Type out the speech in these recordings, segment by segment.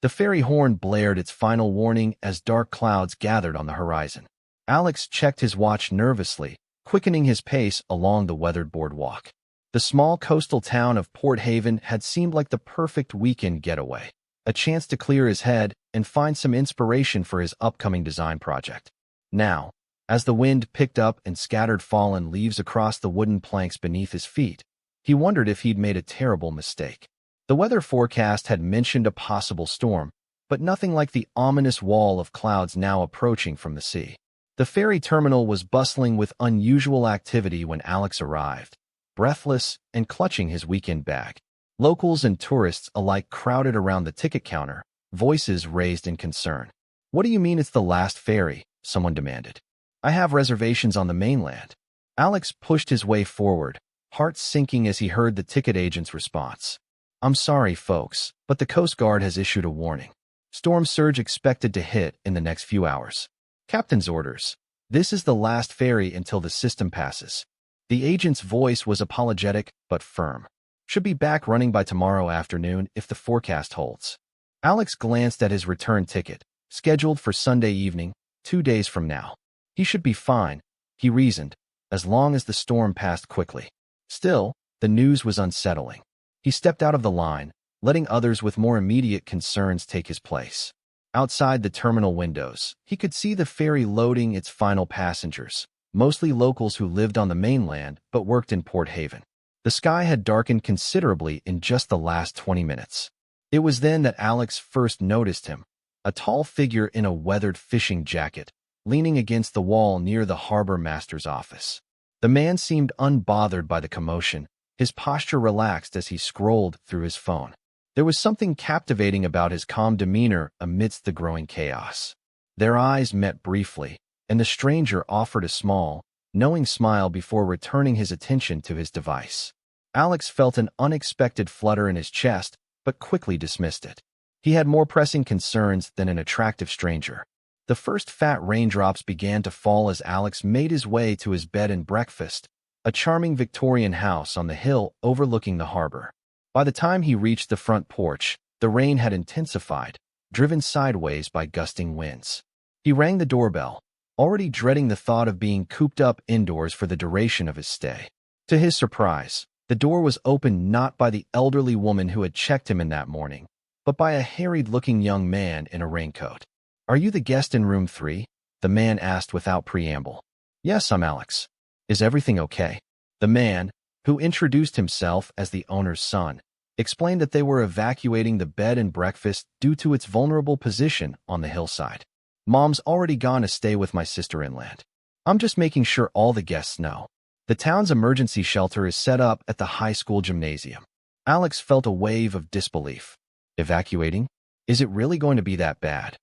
The ferry horn blared its final warning as dark clouds gathered on the horizon. Alex checked his watch nervously, quickening his pace along the weathered boardwalk. The small coastal town of Port Haven had seemed like the perfect weekend getaway, a chance to clear his head and find some inspiration for his upcoming design project. Now, as the wind picked up and scattered fallen leaves across the wooden planks beneath his feet, he wondered if he'd made a terrible mistake. The weather forecast had mentioned a possible storm, but nothing like the ominous wall of clouds now approaching from the sea. The ferry terminal was bustling with unusual activity when Alex arrived, breathless and clutching his weekend bag. Locals and tourists alike crowded around the ticket counter, voices raised in concern. "What do you mean it's the last ferry?" someone demanded. "I have reservations on the mainland." Alex pushed his way forward, heart sinking as he heard the ticket agent's response. "I'm sorry, folks, but the Coast Guard has issued a warning. Storm surge expected to hit in the next few hours. Captain's orders. This is the last ferry until the system passes." The agent's voice was apologetic but firm. "Should be back running by tomorrow afternoon if the forecast holds." Alex glanced at his return ticket, scheduled for Sunday evening, 2 days from now. He should be fine, he reasoned, as long as the storm passed quickly. Still, the news was unsettling. He stepped out of the line, letting others with more immediate concerns take his place. Outside the terminal windows, he could see the ferry loading its final passengers, mostly locals who lived on the mainland but worked in Port Haven. The sky had darkened considerably in just the last 20 minutes. It was then that Alex first noticed him, a tall figure in a weathered fishing jacket, leaning against the wall near the harbor master's office. The man seemed unbothered by the commotion, his posture relaxed as he scrolled through his phone. There was something captivating about his calm demeanor amidst the growing chaos. Their eyes met briefly, and the stranger offered a small, knowing smile before returning his attention to his device. Alex felt an unexpected flutter in his chest, but quickly dismissed it. He had more pressing concerns than an attractive stranger. The first fat raindrops began to fall as Alex made his way to his bed and breakfast, a charming Victorian house on the hill overlooking the harbor. By the time he reached the front porch, the rain had intensified, driven sideways by gusting winds. He rang the doorbell, already dreading the thought of being cooped up indoors for the duration of his stay. To his surprise, the door was opened not by the elderly woman who had checked him in that morning, but by a harried-looking young man in a raincoat. "Are you the guest in room 3? The man asked without preamble. "Yes, I'm Alex. Is everything okay?" The man, who introduced himself as the owner's son, explained that they were evacuating the bed and breakfast due to its vulnerable position on the hillside. "Mom's already gone to stay with my sister inland. I'm just making sure all the guests know. The town's emergency shelter is set up at the high school gymnasium." Alex felt a wave of disbelief. Evacuating? Is it really going to be that bad?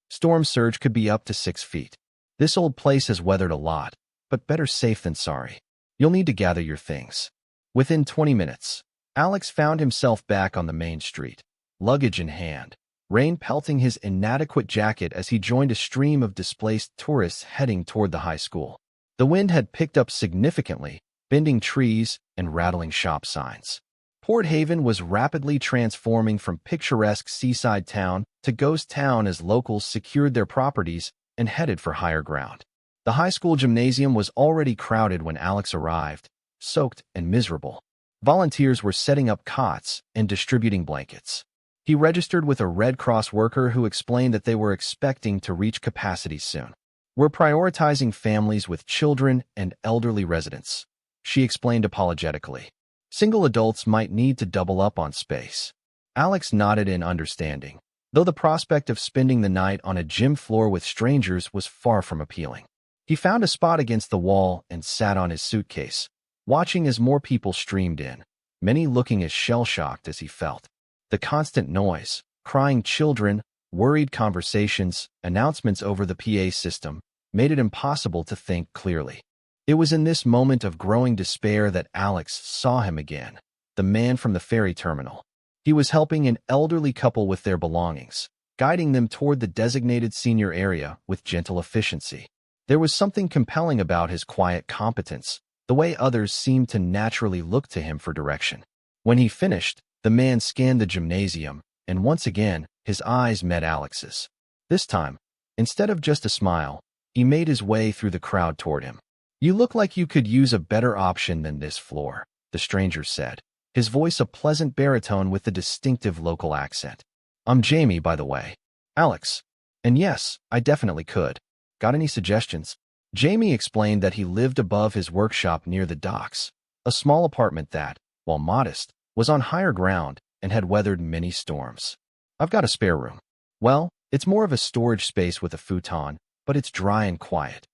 Storm surge could be up to 6 feet. This old place has weathered a lot, but better safe than sorry. You'll need to gather your things. Within 20 minutes, Alex found himself back on the main street, luggage in hand, rain pelting his inadequate jacket as he joined a stream of displaced tourists heading toward the high school. The wind had picked up significantly, bending trees and rattling shop signs. Port Haven was rapidly transforming from picturesque seaside town to ghost town as locals secured their properties and headed for higher ground. The high school gymnasium was already crowded when Alex arrived, soaked and miserable. Volunteers were setting up cots and distributing blankets. He registered with a Red Cross worker who explained that they were expecting to reach capacity soon. "We're prioritizing families with children and elderly residents," she explained apologetically. "Single adults might need to double up on space." Alex nodded in understanding, though the prospect of spending the night on a gym floor with strangers was far from appealing. He found a spot against the wall and sat on his suitcase, watching as more people streamed in, many looking as shell-shocked as he felt. The constant noise, crying children, worried conversations, announcements over the PA system, made it impossible to think clearly. It was in this moment of growing despair that Alex saw him again, the man from the ferry terminal. He was helping an elderly couple with their belongings, guiding them toward the designated senior area with gentle efficiency. There was something compelling about his quiet competence, the way others seemed to naturally look to him for direction. When he finished, the man scanned the gymnasium, and once again, His eyes met Alex's. This time, instead of just a smile, he made his way through the crowd toward him. "You look like you could use a better option than this floor," the stranger said, his voice a pleasant baritone with the distinctive local accent. "I'm Jamie, by the way." "Alex. And yes, I definitely could. Got any suggestions?" Jamie explained that he lived above his workshop near the docks, a small apartment that, while modest, was on higher ground and had weathered many storms. "I've got a spare room. Well, it's more of a storage space with a futon, but it's dry and quiet."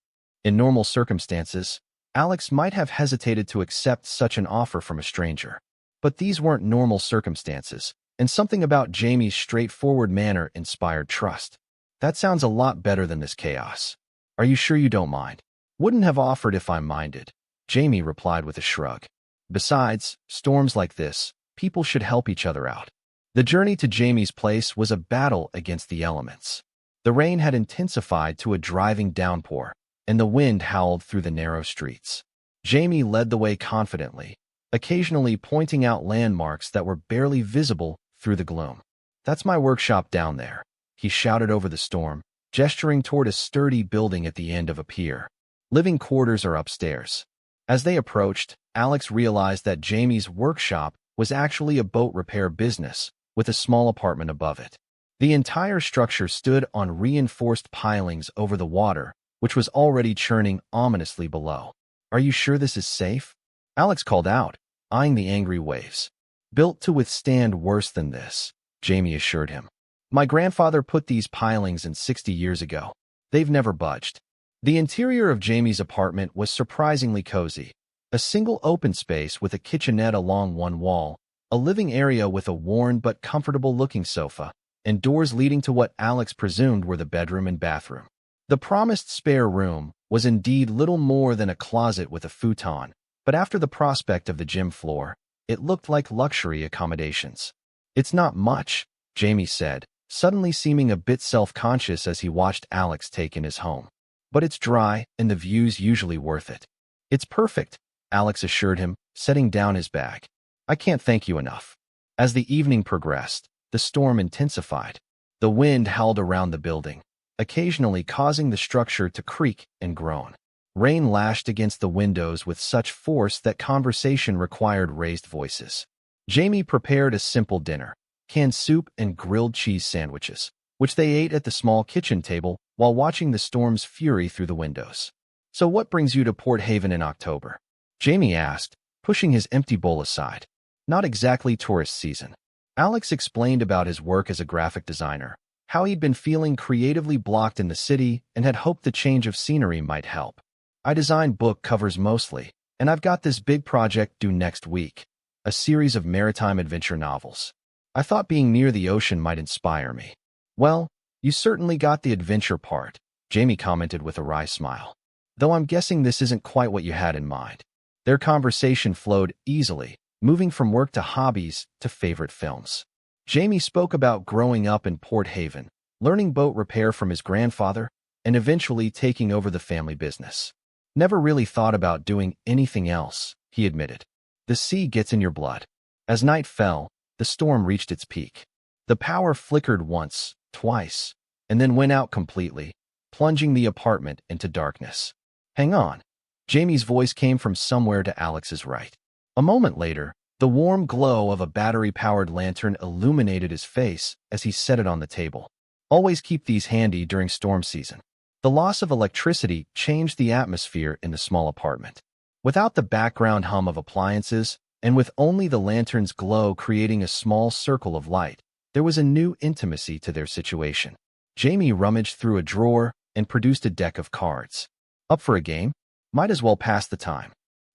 In normal circumstances, Alex might have hesitated to accept such an offer from a stranger. But these weren't normal circumstances, and something about Jamie's straightforward manner inspired trust. "That sounds a lot better than this chaos. Are you sure you don't mind?" "Wouldn't have offered if I minded," Jamie replied with a shrug. "Besides, storms like this, people should help each other out." The journey to Jamie's place was a battle against the elements. The rain had intensified to a driving downpour, and the wind howled through the narrow streets. Jamie led the way confidently, occasionally pointing out landmarks that were barely visible through the gloom. "That's my workshop down there," he shouted over the storm, gesturing toward a sturdy building at the end of a pier. "Living quarters are upstairs." As they approached, Alex realized that Jamie's workshop was actually a boat repair business, with a small apartment above it. The entire structure stood on reinforced pilings over the water, which was already churning ominously below. "Are you sure this is safe?" Alex called out, eyeing the angry waves. "Built to withstand worse than this," Jamie assured him. "My grandfather put these pilings in 60 years ago. They've never budged." The interior of Jamie's apartment was surprisingly cozy. A single open space with a kitchenette along one wall, a living area with a worn but comfortable-looking sofa, and doors leading to what Alex presumed were the bedroom and bathroom. The promised spare room was indeed little more than a closet with a futon, but after the prospect of the gym floor, it looked like luxury accommodations. "It's not much," Jamie said, suddenly seeming a bit self-conscious as he watched Alex take in his home. "But it's dry, and the view's usually worth it." "It's perfect," Alex assured him, setting down his bag. "I can't thank you enough." As the evening progressed, the storm intensified. The wind howled around the building, occasionally causing the structure to creak and groan. Rain lashed against the windows with such force that conversation required raised voices. Jamie prepared a simple dinner, canned soup and grilled cheese sandwiches, which they ate at the small kitchen table while watching the storm's fury through the windows. "So what brings you to Port Haven in October?" Jamie asked, pushing his empty bowl aside. "Not exactly tourist season." Alex explained about his work as a graphic designer, how he'd been feeling creatively blocked in the city and had hoped the change of scenery might help. "I design book covers mostly, and I've got this big project due next week, a series of maritime adventure novels. I thought being near the ocean might inspire me." "Well, you certainly got the adventure part," Jamie commented with a wry smile. "Though I'm guessing this isn't quite what you had in mind." Their conversation flowed easily, moving from work to hobbies to favorite films. Jamie spoke about growing up in Port Haven, learning boat repair from his grandfather, and eventually taking over the family business. "Never really thought about doing anything else," he admitted. "The sea gets in your blood." As night fell, the storm reached its peak. The power flickered once, twice, and then went out completely, plunging the apartment into darkness. "Hang on." Jamie's voice came from somewhere to Alex's right. A moment later, the warm glow of a battery-powered lantern illuminated his face as he set it on the table. "Always keep these handy during storm season." The loss of electricity changed the atmosphere in the small apartment. Without the background hum of appliances, and with only the lantern's glow creating a small circle of light, there was a new intimacy to their situation. Jamie rummaged through a drawer and produced a deck of cards. "Up for a game? Might as well pass the time."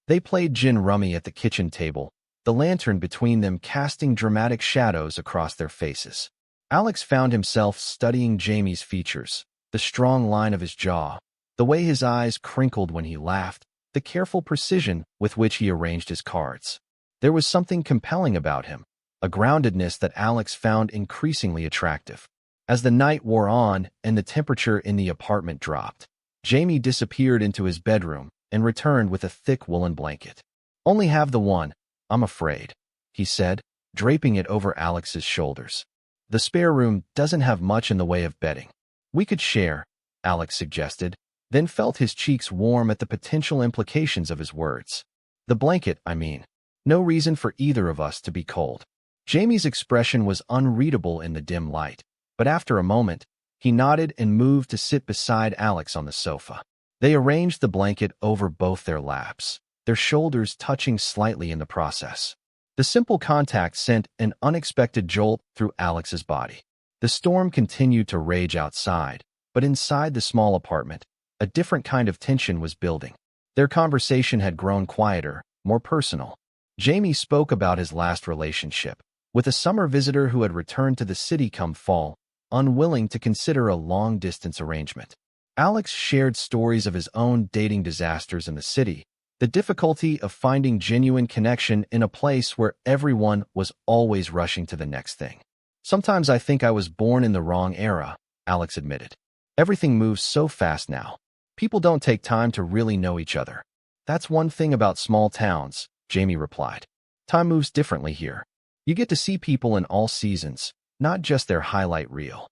They played gin rummy at the kitchen table, the lantern between them casting dramatic shadows across their faces. Alex found himself studying Jamie's features, the strong line of his jaw, the way his eyes crinkled when he laughed, the careful precision with which he arranged his cards. There was something compelling about him, a groundedness that Alex found increasingly attractive. As the night wore on and the temperature in the apartment dropped, Jamie disappeared into his bedroom and returned with a thick woolen blanket. "Only have the one, I'm afraid," he said, draping it over Alex's shoulders. The spare room doesn't have much in the way of bedding. We could share, Alex suggested, then felt his cheeks warm at the potential implications of his words. The blanket, I mean. No reason for either of us to be cold. Jamie's expression was unreadable in the dim light, but after a moment, he nodded and moved to sit beside Alex on the sofa. They arranged the blanket over both their laps, their shoulders touching slightly in the process. The simple contact sent an unexpected jolt through Alex's body. The storm continued to rage outside, but inside the small apartment, a different kind of tension was building. Their conversation had grown quieter, more personal. Jamie spoke about his last relationship, with a summer visitor who had returned to the city come fall, unwilling to consider a long-distance arrangement. Alex shared stories of his own dating disasters in the city, the difficulty of finding genuine connection in a place where everyone was always rushing to the next thing. Sometimes I think I was born in the wrong era, Alex admitted. Everything moves so fast now. People don't take time to really know each other. That's one thing about small towns, Jamie replied. Time moves differently here. You get to see people in all seasons, not just their highlight reel.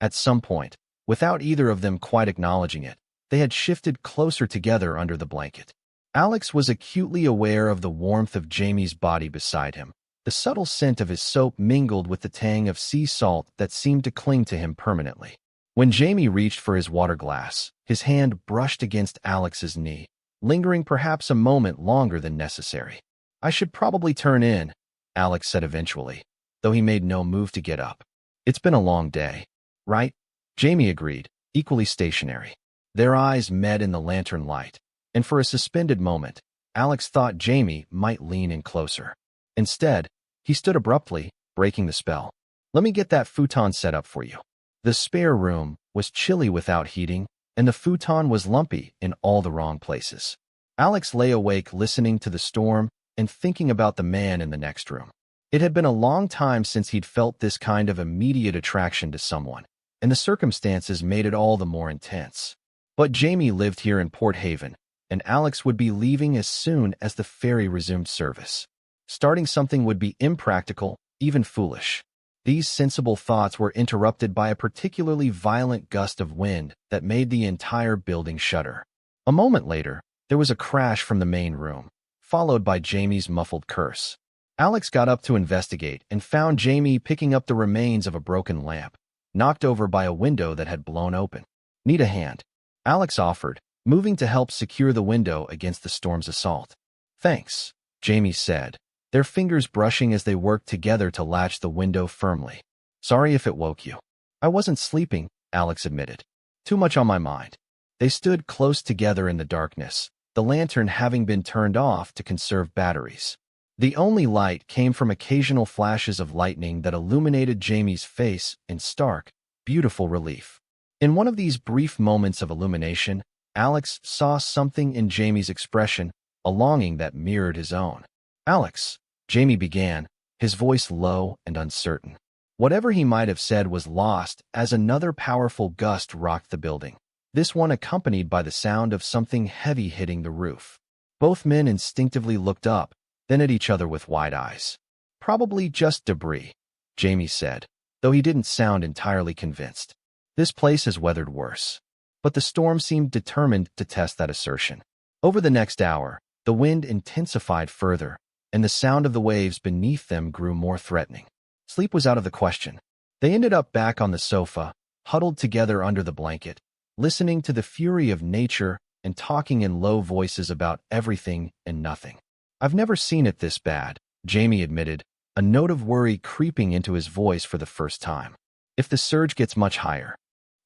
At some point, without either of them quite acknowledging it, they had shifted closer together under the blanket. Alex was acutely aware of the warmth of Jamie's body beside him. The subtle scent of his soap mingled with the tang of sea salt that seemed to cling to him permanently. When Jamie reached for his water glass, his hand brushed against Alex's knee, lingering perhaps a moment longer than necessary. I should probably turn in, Alex said eventually, though he made no move to get up. It's been a long day, right? Jamie agreed, equally stationary. Their eyes met in the lantern light, and for a suspended moment, Alex thought Jamie might lean in closer. Instead, he stood abruptly, breaking the spell. Let me get that futon set up for you. The spare room was chilly without heating, and the futon was lumpy in all the wrong places. Alex lay awake listening to the storm and thinking about the man in the next room. It had been a long time since he'd felt this kind of immediate attraction to someone, and the circumstances made it all the more intense. But Jamie lived here in Port Haven, and Alex would be leaving as soon as the ferry resumed service. Starting something would be impractical, even foolish. These sensible thoughts were interrupted by a particularly violent gust of wind that made the entire building shudder. A moment later, there was a crash from the main room, followed by Jamie's muffled curse. Alex got up to investigate and found Jamie picking up the remains of a broken lamp, knocked over by a window that had blown open. Need a hand? Alex offered, moving to help secure the window against the storm's assault. Thanks, Jamie said, their fingers brushing as they worked together to latch the window firmly. Sorry if it woke you. I wasn't sleeping, Alex admitted. Too much on my mind. They stood close together in the darkness, the lantern having been turned off to conserve batteries. The only light came from occasional flashes of lightning that illuminated Jamie's face in stark, beautiful relief. In one of these brief moments of illumination, Alex saw something in Jamie's expression, a longing that mirrored his own. Alex, Jamie began, his voice low and uncertain. Whatever he might have said was lost as another powerful gust rocked the building, this one accompanied by the sound of something heavy hitting the roof. Both men instinctively looked up, then at each other with wide eyes. Probably just debris, Jamie said, though he didn't sound entirely convinced. This place has weathered worse. But the storm seemed determined to test that assertion. Over the next hour, the wind intensified further, and the sound of the waves beneath them grew more threatening. Sleep was out of the question. They ended up back on the sofa, huddled together under the blanket, listening to the fury of nature and talking in low voices about everything and nothing. I've never seen it this bad, Jamie admitted, a note of worry creeping into his voice for the first time. If the surge gets much higher.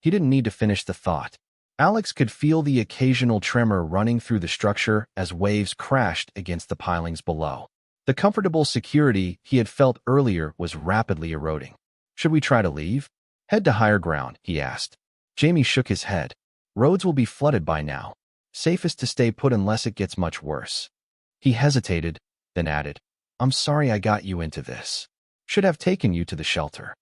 He didn't need to finish the thought. Alex could feel the occasional tremor running through the structure as waves crashed against the pilings below. The comfortable security he had felt earlier was rapidly eroding. Should we try to leave? Head to higher ground, he asked. Jamie shook his head. Roads will be flooded by now. Safest to stay put unless it gets much worse. He hesitated, then added, I'm sorry I got you into this. Should have taken you to the shelter.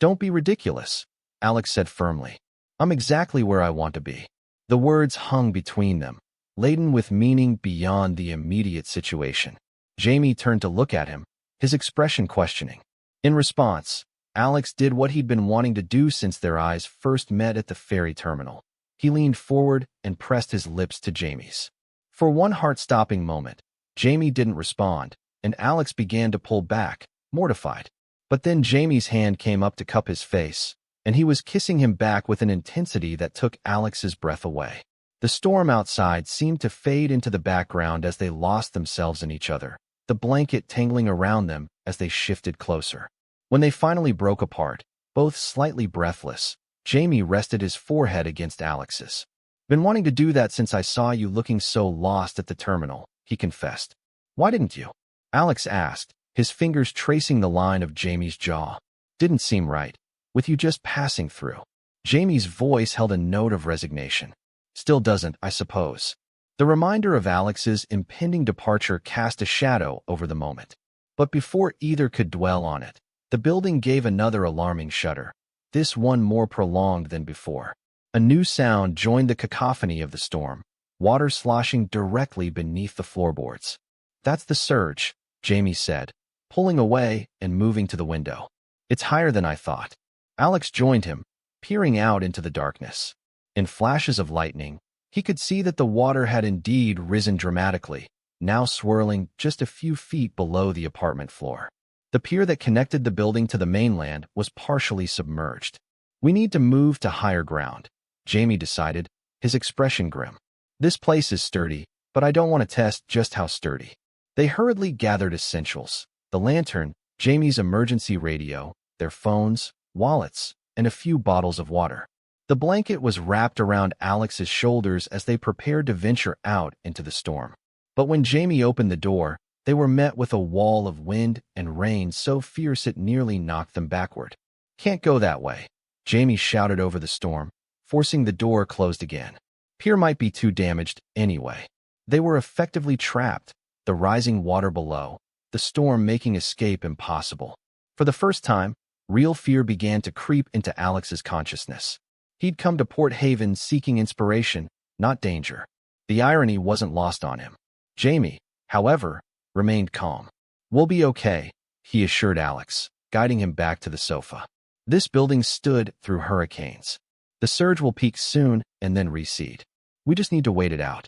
Don't be ridiculous, Alex said firmly. I'm exactly where I want to be. The words hung between them, laden with meaning beyond the immediate situation. Jamie turned to look at him, his expression questioning. In response, Alex did what he'd been wanting to do since their eyes first met at the ferry terminal. He leaned forward and pressed his lips to Jamie's. For one heart-stopping moment, Jamie didn't respond, and Alex began to pull back, mortified. But then Jamie's hand came up to cup his face, and he was kissing him back with an intensity that took Alex's breath away. The storm outside seemed to fade into the background as they lost themselves in each other, the blanket tangling around them as they shifted closer. When they finally broke apart, both slightly breathless, Jamie rested his forehead against Alex's. "Been wanting to do that since I saw you looking so lost at the terminal," he confessed. "Why didn't you?" Alex asked, his fingers tracing the line of Jamie's jaw. "Didn't seem right, with you just passing through." Jamie's voice held a note of resignation. "Still doesn't, I suppose." The reminder of Alex's impending departure cast a shadow over the moment. But before either could dwell on it, the building gave another alarming shudder, this one more prolonged than before. A new sound joined the cacophony of the storm, water sloshing directly beneath the floorboards. "That's the surge," Jamie said, pulling away and moving to the window. "It's higher than I thought." Alex joined him, peering out into the darkness. In flashes of lightning, he could see that the water had indeed risen dramatically, now swirling just a few feet below the apartment floor. The pier that connected the building to the mainland was partially submerged. "We need to move to higher ground," Jamie decided, his expression grim. "This place is sturdy, but I don't want to test just how sturdy." They hurriedly gathered essentials: the lantern, Jamie's emergency radio, their phones, wallets, and a few bottles of water. The blanket was wrapped around Alex's shoulders as they prepared to venture out into the storm. But when Jamie opened the door, they were met with a wall of wind and rain so fierce it nearly knocked them backward. "Can't go that way," Jamie shouted over the storm, forcing the door closed again. Pier might be too damaged anyway. They were effectively trapped, the rising water below, the storm making escape impossible. For the first time, real fear began to creep into Alex's consciousness. He'd come to Port Haven seeking inspiration, not danger. The irony wasn't lost on him. Jamie, however, remained calm. "We'll be okay," he assured Alex, guiding him back to the sofa. "This building stood through hurricanes. The surge will peak soon and then recede. We just need to wait it out."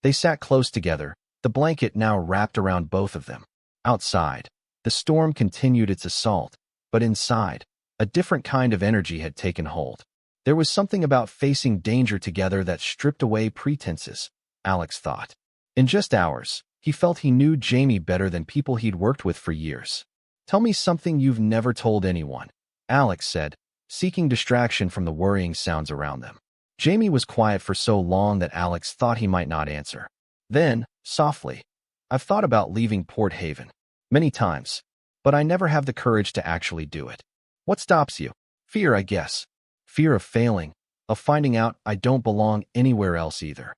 They sat close together, the blanket now wrapped around both of them. Outside, the storm continued its assault, but inside, a different kind of energy had taken hold. There was something about facing danger together that stripped away pretenses, Alex thought. In just hours, he felt he knew Jamie better than people he'd worked with for years. "Tell me something you've never told anyone," Alex said, seeking distraction from the worrying sounds around them. Jamie was quiet for so long that Alex thought he might not answer. Then, softly, "I've thought about leaving Port Haven. Many times. But I never have the courage to actually do it." "What stops you?" "Fear, I guess. Fear of failing, of finding out I don't belong anywhere else either."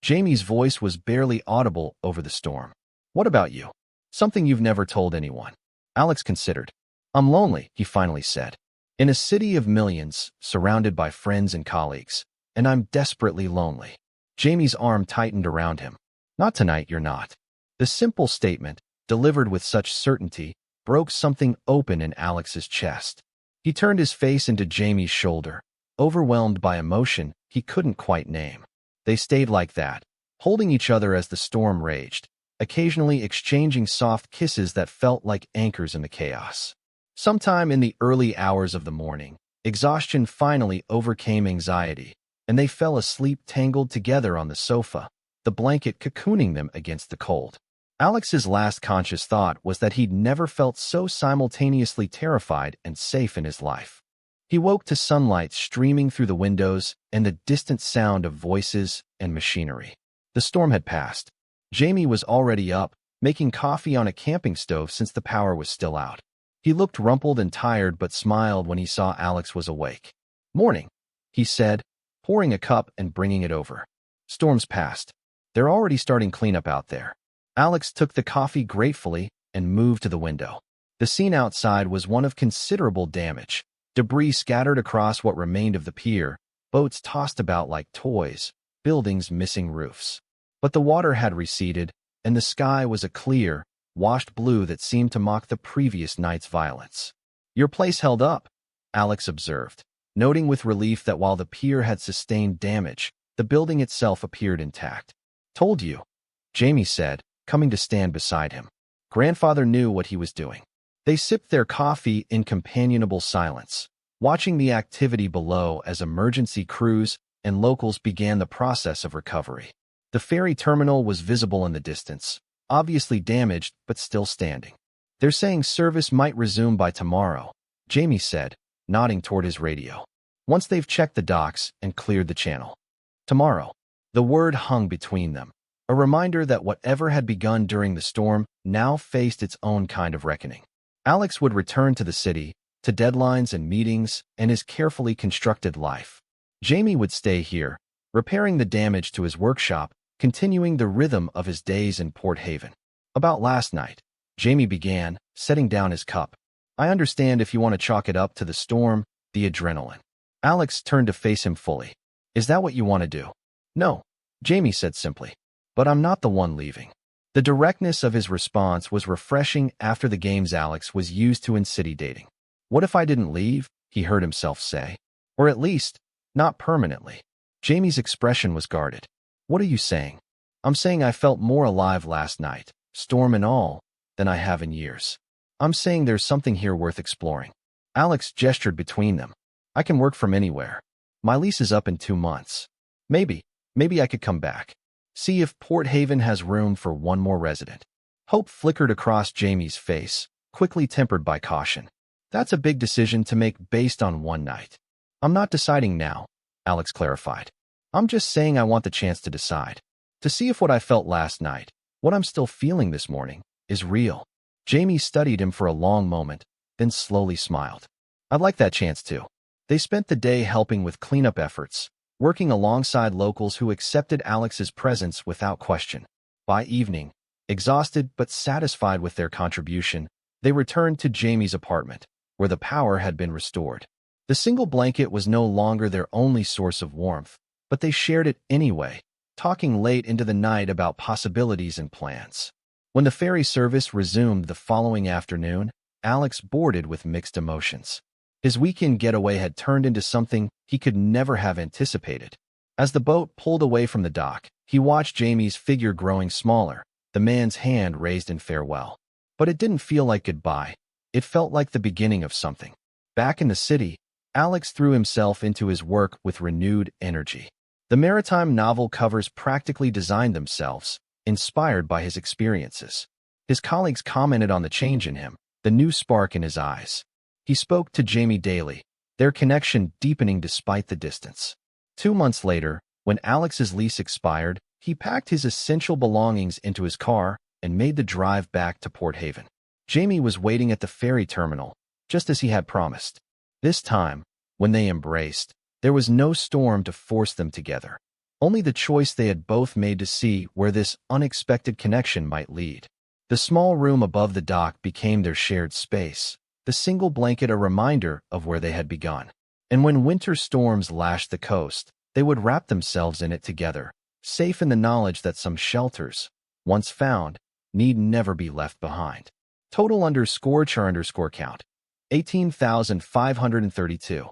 Jamie's voice was barely audible over the storm. "What about you? Something you've never told anyone." Alex considered. "I'm lonely," he finally said. "In a city of millions, surrounded by friends and colleagues, and I'm desperately lonely." Jamie's arm tightened around him. "Not tonight, you're not." The simple statement, delivered with such certainty, broke something open in Alex's chest. He turned his face into Jamie's shoulder, overwhelmed by emotion he couldn't quite name. They stayed like that, holding each other as the storm raged, occasionally exchanging soft kisses that felt like anchors in the chaos. Sometime in the early hours of the morning, exhaustion finally overcame anxiety, and they fell asleep tangled together on the sofa, the blanket cocooning them against the cold. Alex's last conscious thought was that he'd never felt so simultaneously terrified and safe in his life. He woke to sunlight streaming through the windows and the distant sound of voices and machinery. The storm had passed. Jamie was already up, making coffee on a camping stove since the power was still out. He looked rumpled and tired but smiled when he saw Alex was awake. "Morning," he said, pouring a cup and bringing it over. "Storm's passed. They're already starting cleanup out there." Alex took the coffee gratefully and moved to the window. The scene outside was one of considerable damage. Debris scattered across what remained of the pier, boats tossed about like toys, buildings missing roofs. But the water had receded, and the sky was a clear, washed blue that seemed to mock the previous night's violence. Your place held up, Alex observed, noting with relief that while the pier had sustained damage, the building itself appeared intact. Told you, Jamie said, coming to stand beside him. Grandfather knew what he was doing. They sipped their coffee in companionable silence, watching the activity below as emergency crews and locals began the process of recovery. The ferry terminal was visible in the distance, obviously damaged but still standing. They're saying service might resume by tomorrow, Jamie said, nodding toward his radio. Once they've checked the docks and cleared the channel. Tomorrow. The word hung between them, a reminder that whatever had begun during the storm now faced its own kind of reckoning. Alex would return to the city, to deadlines and meetings, and his carefully constructed life. Jamie would stay here, repairing the damage to his workshop, continuing the rhythm of his days in Port Haven. About last night, Jamie began, setting down his cup. I understand if you want to chalk it up to the storm, the adrenaline. Alex turned to face him fully. Is that what you want to do? No, Jamie said simply. But I'm not the one leaving. The directness of his response was refreshing after the games Alex was used to in city dating. What if I didn't leave? He heard himself say. Or at least, not permanently. Jamie's expression was guarded. What are you saying? I'm saying I felt more alive last night, storm and all, than I have in years. I'm saying there's something here worth exploring. Alex gestured between them. I can work from anywhere. My lease is up in 2 months. Maybe I could come back. See if Port Haven has room for one more resident. Hope flickered across Jamie's face, quickly tempered by caution. That's a big decision to make based on one night. I'm not deciding now, Alex clarified. I'm just saying I want the chance to decide. To see if what I felt last night, what I'm still feeling this morning, is real. Jamie studied him for a long moment, then slowly smiled. I'd like that chance too. They spent the day helping with cleanup efforts, working alongside locals who accepted Alex's presence without question. By evening, exhausted but satisfied with their contribution, they returned to Jamie's apartment, where the power had been restored. The single blanket was no longer their only source of warmth, but they shared it anyway, talking late into the night about possibilities and plans. When the ferry service resumed the following afternoon, Alex boarded with mixed emotions. His weekend getaway had turned into something he could never have anticipated. As the boat pulled away from the dock, he watched Jamie's figure growing smaller, the man's hand raised in farewell. But it didn't feel like goodbye. It felt like the beginning of something. Back in the city, Alex threw himself into his work with renewed energy. The maritime novel covers practically designed themselves, inspired by his experiences. His colleagues commented on the change in him, the new spark in his eyes. He spoke to Jamie daily, their connection deepening despite the distance. 2 months later, when Alex's lease expired, he packed his essential belongings into his car and made the drive back to Port Haven. Jamie was waiting at the ferry terminal, just as he had promised. This time, when they embraced, there was no storm to force them together. Only the choice they had both made to see where this unexpected connection might lead. The small room above the dock became their shared space, the single blanket a reminder of where they had begun. And when winter storms lashed the coast, they would wrap themselves in it together, safe in the knowledge that some shelters, once found, need never be left behind. Total _char_count, 18,532.